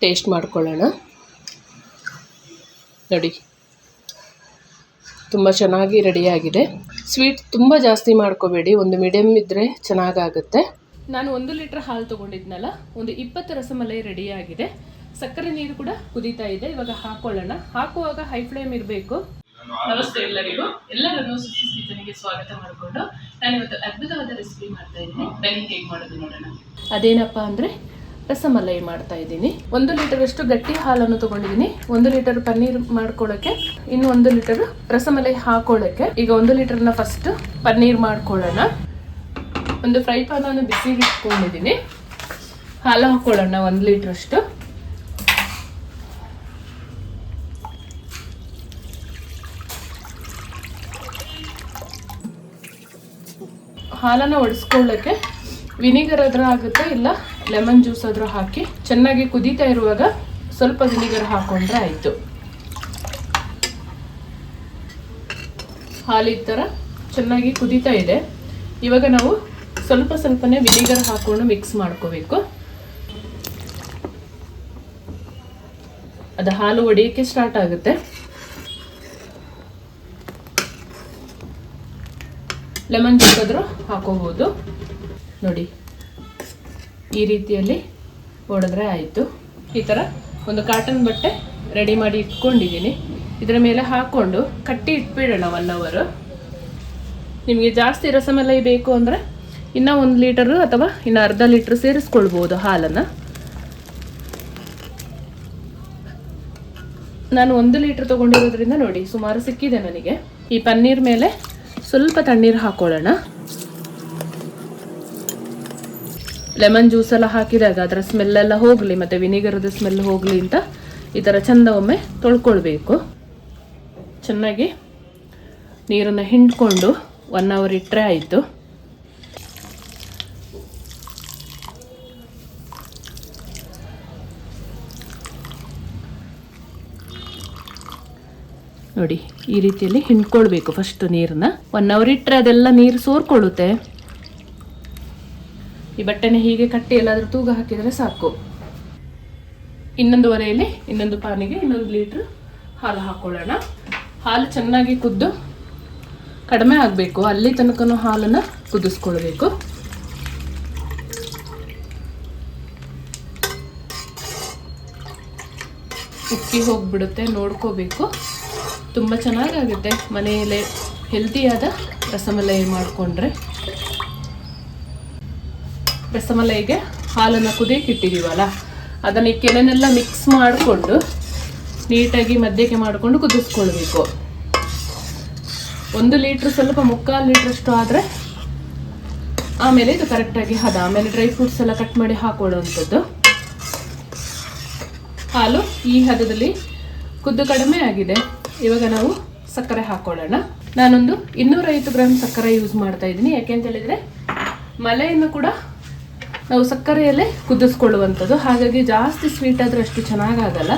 Taste ಮಾಡ್ಕೊಳ್ಳೋಣ. ನೋಡಿ, ತುಂಬ ಚೆನ್ನಾಗಿ ರೆಡಿಯಾಗಿದೆ. ಸ್ವೀಟ್ ತುಂಬ ಜಾಸ್ತಿ ಮಾಡ್ಕೋಬೇಡಿ, ಒಂದು ಮೀಡಿಯಮ್ ಇದ್ದರೆ ಚೆನ್ನಾಗಾಗುತ್ತೆ. ನಾನು 1 ಲೀಟ್ರ್ ಹಾಲು ತೊಗೊಂಡಿದ್ನಲ್ಲ, ಒಂದು 20 ರಸಮಲೈ ರೆಡಿಯಾಗಿದೆ. ಸಕ್ಕರೆ ನೀರು ಕೂಡ ಕುದೀತಾ ಇದೆ. ಇವಾಗ ಹಾಕೊಳ್ಳೋಣ. ಹಾಕುವಾಗ ಹೈ ಫ್ಲೇಮ್ ಇರಬೇಕು. ನಮಸ್ತೆ ಎಲ್ಲರಿಗೂ, ಎಲ್ಲರನ್ನೂ ಸುಸಿ ಕಿಚನ್ಗೆ ಸ್ವಾಗತ ಮಾಡಿಕೊಂಡು ನಾನಿವತ್ತು ಅದ್ಭುತವಾದ ರೆಸಿಪಿ ಮಾಡ್ತಾ ಇದ್ದೀನಿ. ಬನ್ನಿ ಹೇಗೆ ಮಾಡೋದು ನೋಡೋಣ. ಅದೇನಪ್ಪ ಅಂದರೆ ರಸಮಲೈ ಮಾಡ್ತಾ ಇದ್ದೀನಿ. 1 ಲೀಟರಷ್ಟು ಗಟ್ಟಿ ಹಾಲನ್ನು ತೊಗೊಂಡಿದ್ದೀನಿ. 1 ಲೀಟರ್ ಪನ್ನೀರ್ ಮಾಡ್ಕೊಳ್ಳೋಕ್ಕೆ, ಇನ್ನು 1 ಲೀಟರ್ ರಸಮಲೈ ಹಾಕೊಳ್ಳೋಕ್ಕೆ. ಈಗ 1 ಲೀಟರ್ನ ಫಸ್ಟ್ ಪನ್ನೀರ್ ಮಾಡ್ಕೊಳ್ಳೋಣ. ಒಂದು ಫ್ರೈ ಪ್ಯಾನನ್ನು ಬಿಸಿಗೆ ಇಟ್ಕೊಂಡಿದ್ದೀನಿ. ಹಾಲು ಹಾಕೊಳ್ಳೋಣ 1 ಲೀಟ್ರಷ್ಟು. ಹಾಲನ್ನು ಒಡಿಸ್ಕೊಳ್ಳೋಕ್ಕೆ ವಿನಿಗರ್ ಆದರೂ ಆಗುತ್ತೆ, ಇಲ್ಲ ಲೆಮನ್ ಜ್ಯೂಸ್ ಆದರೂ ಹಾಕಿ ಚೆನ್ನಾಗಿ ಕುದೀತಾ ಇರುವಾಗ ಸ್ವಲ್ಪ ವಿನಿಗರ್ ಹಾಕೊಂಡ್ರೆ ಆಯಿತು. ಹಾಲು ಈ ಥರ ಚೆನ್ನಾಗಿ ಕುದೀತಾ ಇದೆ. ಇವಾಗ ನಾವು ಸ್ವಲ್ಪನೇ ವಿನಿಗರ್ ಹಾಕೊಂಡು ಮಿಕ್ಸ್ ಮಾಡ್ಕೋಬೇಕು. ಅದು ಹಾಲು ಒಡೆಯೋಕ್ಕೆ ಸ್ಟಾರ್ಟ್ ಆಗುತ್ತೆ. ಲೆಮನ್ ಜ್ಯೂಸ್ ಆದರೂ ಹಾಕೋಬಹುದು. ನೋಡಿ, ಈ ರೀತಿಯಲ್ಲಿ ಹೊಡೆದ್ರೆ ಆಯಿತು. ಈ ಥರ ಒಂದು ಕಾಟನ್ ಬಟ್ಟೆ ರೆಡಿ ಮಾಡಿ ಇಟ್ಕೊಂಡಿದ್ದೀನಿ. ಇದರ ಮೇಲೆ ಹಾಕ್ಕೊಂಡು ಕಟ್ಟಿ ಇಟ್ಬಿಡೋಣ 1 ಅವರ್. ನಿಮಗೆ ಜಾಸ್ತಿ ರಸಮಲೈ ಬೇಕು ಅಂದರೆ ಇನ್ನೂ 1 ಲೀಟರು ಅಥವಾ ಇನ್ನು ಅರ್ಧ ಲೀಟ್ರ್ ಸೇರಿಸ್ಕೊಳ್ಬೋದು ಹಾಲನ್ನು. ನಾನು 1 ಲೀಟ್ರ್ ತೊಗೊಂಡಿರೋದ್ರಿಂದ ನೋಡಿ ಸುಮಾರು ಸಿಕ್ಕಿದೆ ನನಗೆ. ಈ ಪನ್ನೀರ್ ಮೇಲೆ ಸ್ವಲ್ಪ ತಣ್ಣೀರು ಹಾಕೊಳ್ಳೋಣ. ಲೆಮನ್ ಜ್ಯೂಸ್ ಎಲ್ಲ ಹಾಕಿದಾಗ ಅದರ ಸ್ಮೆಲ್ಲೆಲ್ಲ ಹೋಗಲಿ ಮತ್ತು ವಿನಿಗರದ ಸ್ಮೆಲ್ ಹೋಗಲಿ ಅಂತ ಈ ಥರ ಚೆಂದ ಒಮ್ಮೆ ತೊಳ್ಕೊಳ್ಬೇಕು. ಚೆನ್ನಾಗಿ ನೀರನ್ನು ಹಿಂಡ್ಕೊಂಡು 1 ಅವರ್ ಇಟ್ಟರೆ ಆಯಿತು. ನೋಡಿ, ಈ ರೀತಿಯಲ್ಲಿ ಹಿಂಡ್ಕೊಳ್ಬೇಕು ಫಸ್ಟ್ ನೀರನ್ನ. 1 ಅವರ್ ಇಟ್ಟರೆ ಅದೆಲ್ಲ ನೀರು ಸೋರ್ಕೊಳ್ಳುತ್ತೆ. ಈ ಬಟ್ಟೆನ ಹೀಗೆ ಕಟ್ಟಿ ಎಲ್ಲಾದರೂ ತೂಗ ಹಾಕಿದರೆ ಸಾಕು. ಇನ್ನೊಂದು ಒಲೆಯಲ್ಲಿ ಇನ್ನೊಂದು ಪಾನಿಗೆ 1 ಲೀಟ್ರ್ ಹಾಲು ಹಾಕೊಳ್ಳೋಣ. ಹಾಲು ಚೆನ್ನಾಗಿ ಕುದ್ದು ಕಡಿಮೆ ಆಗಬೇಕು, ಅಲ್ಲಿ ತನಕ ಹಾಲನ್ನು ಕುದಿಸ್ಕೊಳ್ಬೇಕು. ಉಕ್ಕಿ ಹೋಗ್ಬಿಡುತ್ತೆ, ನೋಡ್ಕೋಬೇಕು. ತುಂಬ ಚೆನ್ನಾಗಾಗುತ್ತೆ ಮನೆಯಲ್ಲೇ ಹೆಲ್ತಿಯಾದ ರಸಮಲೈ ಮಾಡಿಕೊಂಡ್ರೆ. ರಸಮಲೈಗೆ ಹಾಲನ್ನು ಕುದಿಯಕ್ಕೆ ಇಟ್ಟಿದ್ದೀವಲ್ಲ, ಅದನ್ನು ಕೆನೆನೆಲ್ಲ ಮಿಕ್ಸ್ ಮಾಡಿಕೊಂಡು ನೀಟಾಗಿ ಮಧ್ಯಕ್ಕೆ ಮಾಡಿಕೊಂಡು ಕುದಿಸ್ಕೊಳ್ಬೇಕು. 1 ಲೀಟ್ರ್ ಸ್ವಲ್ಪ 3/4 ಲೀಟ್ರಷ್ಟು ಆದರೆ ಆಮೇಲೆ ಇದು ಕರೆಕ್ಟಾಗಿ ಹದ. ಆಮೇಲೆ ಡ್ರೈ ಫ್ರೂಟ್ಸ್ ಎಲ್ಲ ಕಟ್ ಮಾಡಿ ಹಾಕೊಳ್ಳುವಂಥದ್ದು. ಹಾಲು ಈ ಹದದಲ್ಲಿ ಕುದ್ದು ಕಡಿಮೆ ಆಗಿದೆ. ಇವಾಗ ನಾವು ಸಕ್ಕರೆ ಹಾಕೊಳ್ಳೋಣ. ನಾನೊಂದು 250 ಗ್ರಾಮ್ ಸಕ್ಕರೆ ಯೂಸ್ ಮಾಡ್ತಾ ಇದ್ದೀನಿ. ಯಾಕೆಂತ ಹೇಳಿದರೆ ಮಲೈಯನ್ನು ಕೂಡ ನಾವು ಸಕ್ಕರೆಯಲ್ಲೇ ಕುದಿಸ್ಕೊಳ್ಳುವಂಥದ್ದು. ಹಾಗಾಗಿ ಜಾಸ್ತಿ ಸ್ವೀಟ್ ಆದರೆ ಅಷ್ಟು ಚೆನ್ನಾಗಾಗಲ್ಲ.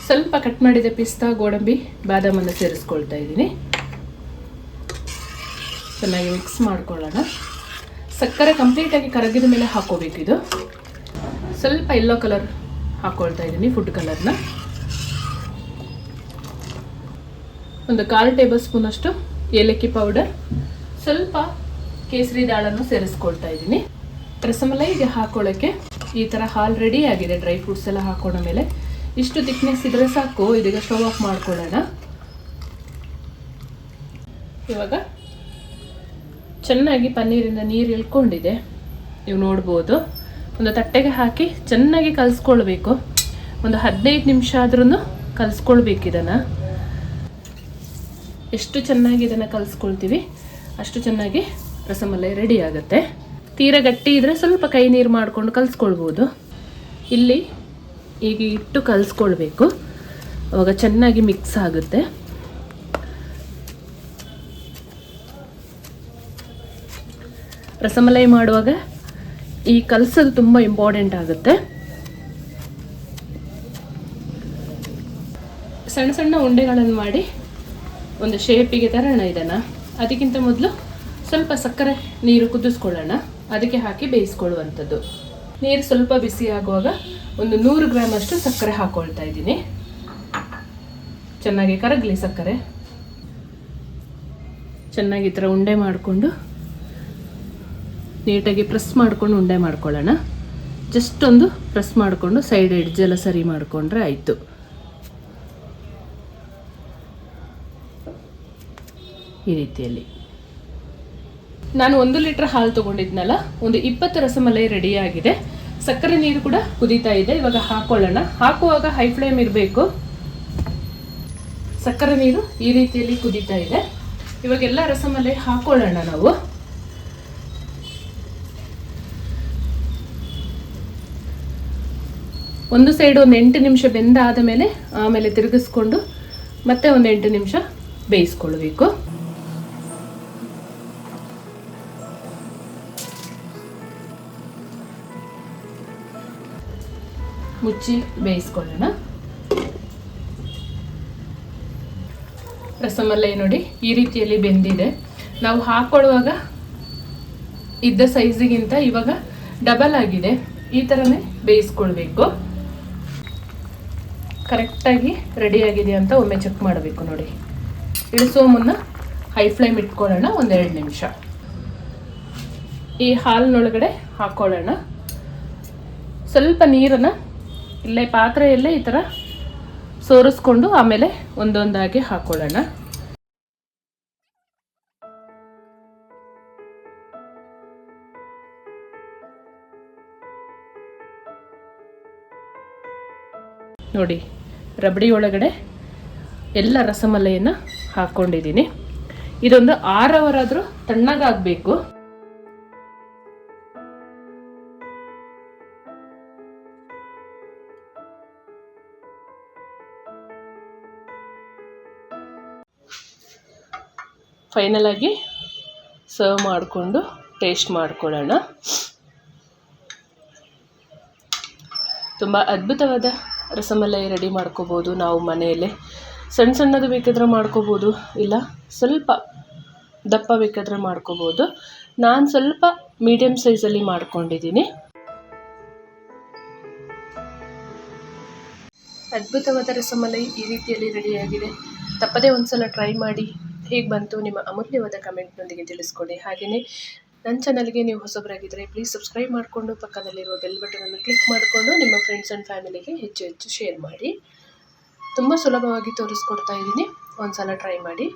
ಸ್ವಲ್ಪ ಕಟ್ ಮಾಡಿದ ಪಿಸ್ತಾ, ಗೋಡಂಬಿ, ಬಾದಾಮನ್ನು ಸೇರಿಸ್ಕೊಳ್ತಾ ಇದ್ದೀನಿ. ಚೆನ್ನಾಗಿ ಮಿಕ್ಸ್ ಮಾಡ್ಕೊಳ್ಳೋಣ. ಸಕ್ಕರೆ ಕಂಪ್ಲೀಟಾಗಿ ಕರಗಿದ ಮೇಲೆ ಹಾಕೋಬೇಕಿದು. ಸ್ವಲ್ಪ ಯೆಲ್ಲೋ ಕಲರ್ ಹಾಕ್ಕೊಳ್ತಾ ಇದ್ದೀನಿ, ಫುಡ್ ಕಲರ್ನ. ಒಂದು 1/4 ಟೇಬಲ್ ಸ್ಪೂನ್ ಅಷ್ಟು ಏಲಕ್ಕಿ ಪೌಡರ್, ಸ್ವಲ್ಪ ಕೇಸರಿ ದಾಳನ್ನು ಸೇರಿಸ್ಕೊಳ್ತಾ ಇದ್ದೀನಿ. ರಸಮಲೈಗೆ ಹಾಕೊಳ್ಳೋಕ್ಕೆ ಈ ಥರ ಹಾಲು ರೆಡಿ ಆಗಿದೆ. ಡ್ರೈ ಫ್ರೂಟ್ಸ್ ಎಲ್ಲ ಹಾಕೊಂಡ ಮೇಲೆ ಇಷ್ಟು ಥಿಕ್ನೆಸ್ ಇದ್ರೆ ಸಾಕು. ಇದೀಗ ಸ್ಟವ್ ಆಫ್ ಮಾಡ್ಕೊಳ್ಳೋಣ. ಇವಾಗ ಚೆನ್ನಾಗಿ ಪನ್ನೀರಿಂದ ನೀರು ಇಳ್ಕೊಂಡಿದೆ, ನೀವು ನೋಡ್ಬೋದು. ಒಂದು ತಟ್ಟೆಗೆ ಹಾಕಿ ಚೆನ್ನಾಗಿ ಕಲಿಸ್ಕೊಳ್ಬೇಕು. ಒಂದು 15 ನಿಮಿಷ ಆದ್ರೂ ಕಲಿಸ್ಕೊಳ್ಬೇಕು ಇದನ್ನು. ಎಷ್ಟು ಚೆನ್ನಾಗಿ ಇದನ್ನು ಕಲಿಸ್ಕೊಳ್ತೀವಿ ಅಷ್ಟು ಚೆನ್ನಾಗಿ ರಸಮಲೈ ರೆಡಿ ಆಗುತ್ತೆ. ತೀರಾ ಗಟ್ಟಿ ಇದ್ದರೆ ಸ್ವಲ್ಪ ಕೈ ನೀರು ಮಾಡಿಕೊಂಡು ಕಲಿಸ್ಕೊಳ್ಬೋದು. ಇಲ್ಲಿ ಈಗ ಇಟ್ಟು ಕಲಿಸ್ಕೊಳ್ಬೇಕು, ಅವಾಗ ಚೆನ್ನಾಗಿ ಮಿಕ್ಸ್ ಆಗುತ್ತೆ. ರಸಮಲೈ ಮಾಡುವಾಗ ಈ ಕಲಸೋದು ತುಂಬ ಇಂಪಾರ್ಟೆಂಟ್ ಆಗುತ್ತೆ. ಸಣ್ಣ ಸಣ್ಣ ಉಂಡೆಗಳನ್ನು ಮಾಡಿ ಒಂದು ಶೇಪಿಗೆ ತರೋಣ ಇದನ್ನು. ಅದಕ್ಕಿಂತ ಮೊದಲು ಸ್ವಲ್ಪ ಸಕ್ಕರೆ ನೀರು ಕುದಿಸ್ಕೊಳ್ಳೋಣ, ಅದಕ್ಕೆ ಹಾಕಿ ಬೇಯಿಸ್ಕೊಳ್ಳುವಂಥದ್ದು. ನೀರು ಸ್ವಲ್ಪ ಬಿಸಿ ಆಗುವಾಗ ಒಂದು 100 ಗ್ರಾಮ್ ಅಷ್ಟು ಸಕ್ಕರೆ ಹಾಕೊಳ್ತಾ ಇದ್ದೀನಿ. ಚೆನ್ನಾಗಿ ಕರಗಲಿ ಸಕ್ಕರೆ. ಚೆನ್ನಾಗಿ ಈ ಥರ ಉಂಡೆ ಮಾಡಿಕೊಂಡು ನೀಟಾಗಿ ಪ್ರೆಸ್ ಮಾಡ್ಕೊಂಡು ಉಂಡೆ ಮಾಡ್ಕೊಳ್ಳೋಣ. ಜಸ್ಟ್ ಒಂದು ಪ್ರೆಸ್ ಮಾಡಿಕೊಂಡು ಸೈಡ್ ಎಡ್ಜ್ ಎಲ್ಲ ಸರಿ ಮಾಡಿಕೊಂಡ್ರೆ ಆಯಿತು. ಈ ರೀತಿಯಲ್ಲಿ ನಾನು 1 ಲೀಟರ್ ಹಾಲು ತೊಗೊಂಡಿದ್ನಲ್ಲ, ಒಂದು 20 ರಸಮಲೈ ರೆಡಿಯಾಗಿದೆ. ಸಕ್ಕರೆ ನೀರು ಕೂಡ ಕುದೀತಾ ಇದೆ. ಇವಾಗ ಹಾಕೊಳ್ಳೋಣ. ಹಾಕುವಾಗ ಹೈ ಫ್ಲೇಮ್ ಇರಬೇಕು. ಸಕ್ಕರೆ ನೀರು ಈ ರೀತಿಯಲ್ಲಿ ಕುದೀತಾ ಇದೆ. ಇವಾಗೆಲ್ಲ ರಸಮಲೈ ಹಾಕೊಳ್ಳೋಣ ನಾವು. ಒಂದು ಸೈಡ್ ಒಂದು 8 ನಿಮಿಷ ಬೆಂದಾದ ಮೇಲೆ ಆಮೇಲೆ ತಿರುಗಿಸ್ಕೊಂಡು ಮತ್ತೆ ಒಂದು 8 ನಿಮಿಷ ಬೇಯಿಸ್ಕೊಳ್ಬೇಕು. ಮುಚ್ಚಿ ಬೇಯಿಸ್ಕೊಳ್ಳೋಣ. ರಸಮಲೈ ನೋಡಿ ಈ ರೀತಿಯಲ್ಲಿ ಬೆಂದಿದೆ. ನಾವು ಹಾಕೊಳ್ಳುವಾಗ ಇದ್ದ ಸೈಜಿಗಿಂತ ಇವಾಗ ಡಬಲ್ ಆಗಿದೆ. ಈ ಥರನೇ ಬೇಯಿಸ್ಕೊಳ್ಬೇಕು. ಕರೆಕ್ಟಾಗಿ ರೆಡಿಯಾಗಿದೆ ಅಂತ ಒಮ್ಮೆ ಚೆಕ್ ಮಾಡಬೇಕು ನೋಡಿ. ಇಳಿಸೋ ಮುನ್ನ ಹೈ ಫ್ಲೇಮ್ ಇಟ್ಕೊಳ್ಳೋಣ ಒಂದು 2 ನಿಮಿಷ. ಈ ಹಾಲಿನೊಳಗಡೆ ಹಾಕೊಳ್ಳೋಣ. ಸ್ವಲ್ಪ ನೀರನ್ನು ಇಲ್ಲೇ ಪಾತ್ರೆಯಲ್ಲೇ ಈ ಥರ ಸೋರಿಸ್ಕೊಂಡು ಆಮೇಲೆ ಒಂದೊಂದಾಗಿ ಹಾಕೊಳ್ಳೋಣ. ನೋಡಿ ರಬಡಿ ಒಳಗಡೆ ಎಲ್ಲ ರಸಮಲೈಯನ್ನು ಹಾಕ್ಕೊಂಡಿದ್ದೀನಿ. ಇದೊಂದು 6 ಅವರ್ ಆದರೂ ತಣ್ಣಗಾಗಬೇಕು. ಫೈನಲ್ ಆಗಿ ಸರ್ವ್ ಮಾಡಿಕೊಂಡು ಟೇಸ್ಟ್ ಮಾಡ್ಕೊಳ್ಳೋಣ. ತುಂಬ ಅದ್ಭುತವಾದ ರಸಮಲೈ ರೆಡಿ ಮಾಡ್ಕೋಬೋದು ನಾವು ಮನೆಯಲ್ಲೇ. ಸಣ್ಣ ಸಣ್ಣದು ಬೇಕಾದ್ರೆ ಮಾಡ್ಕೋಬೋದು, ಇಲ್ಲ ಸ್ವಲ್ಪ ದಪ್ಪ ಬೇಕಾದ್ರೆ ಮಾಡ್ಕೋಬೋದು. ನಾನು ಸ್ವಲ್ಪ ಮೀಡಿಯಮ್ ಸೈಜಲ್ಲಿ ಮಾಡ್ಕೊಂಡಿದ್ದೀನಿ. ಅದ್ಭುತವಾದ ರಸಮಲೈ ಈ ರೀತಿಯಲ್ಲಿ ರೆಡಿಯಾಗಿದೆ. ತಪ್ಪದೇ ಒಂದ್ಸಲ ಟ್ರೈ ಮಾಡಿ. ಹೇಗೆ ಬಂತು ನಿಮ್ಮ ಅಮೂಲ್ಯವಾದ ಕಮೆಂಟ್ನೊಂದಿಗೆ ತಿಳಿಸ್ಕೊಡಿ. ಹಾಗೆಯೇ ನನ್ನ ಚಾನಲ್ಗೆ ನೀವು ಹೊಸಬರಾಗಿದ್ದರೆ ಪ್ಲೀಸ್ ಸಬ್ಸ್ಕ್ರೈಬ್ ಮಾಡಿಕೊಂಡು ಪಕ್ಕದಲ್ಲಿರುವ ಬೆಲ್ ಬಟನನ್ನು ಕ್ಲಿಕ್ ಮಾಡಿಕೊಂಡು ನಿಮ್ಮ ಫ್ರೆಂಡ್ಸ್ ಆ್ಯಂಡ್ ಫ್ಯಾಮಿಲಿಗೆ ಹೆಚ್ಚು ಶೇರ್ ಮಾಡಿ. ತುಂಬ ಸುಲಭವಾಗಿ ತೋರಿಸ್ಕೊಡ್ತಾ ಇದ್ದೀನಿ. ಒಂದು ಸಲ ಟ್ರೈ ಮಾಡಿ.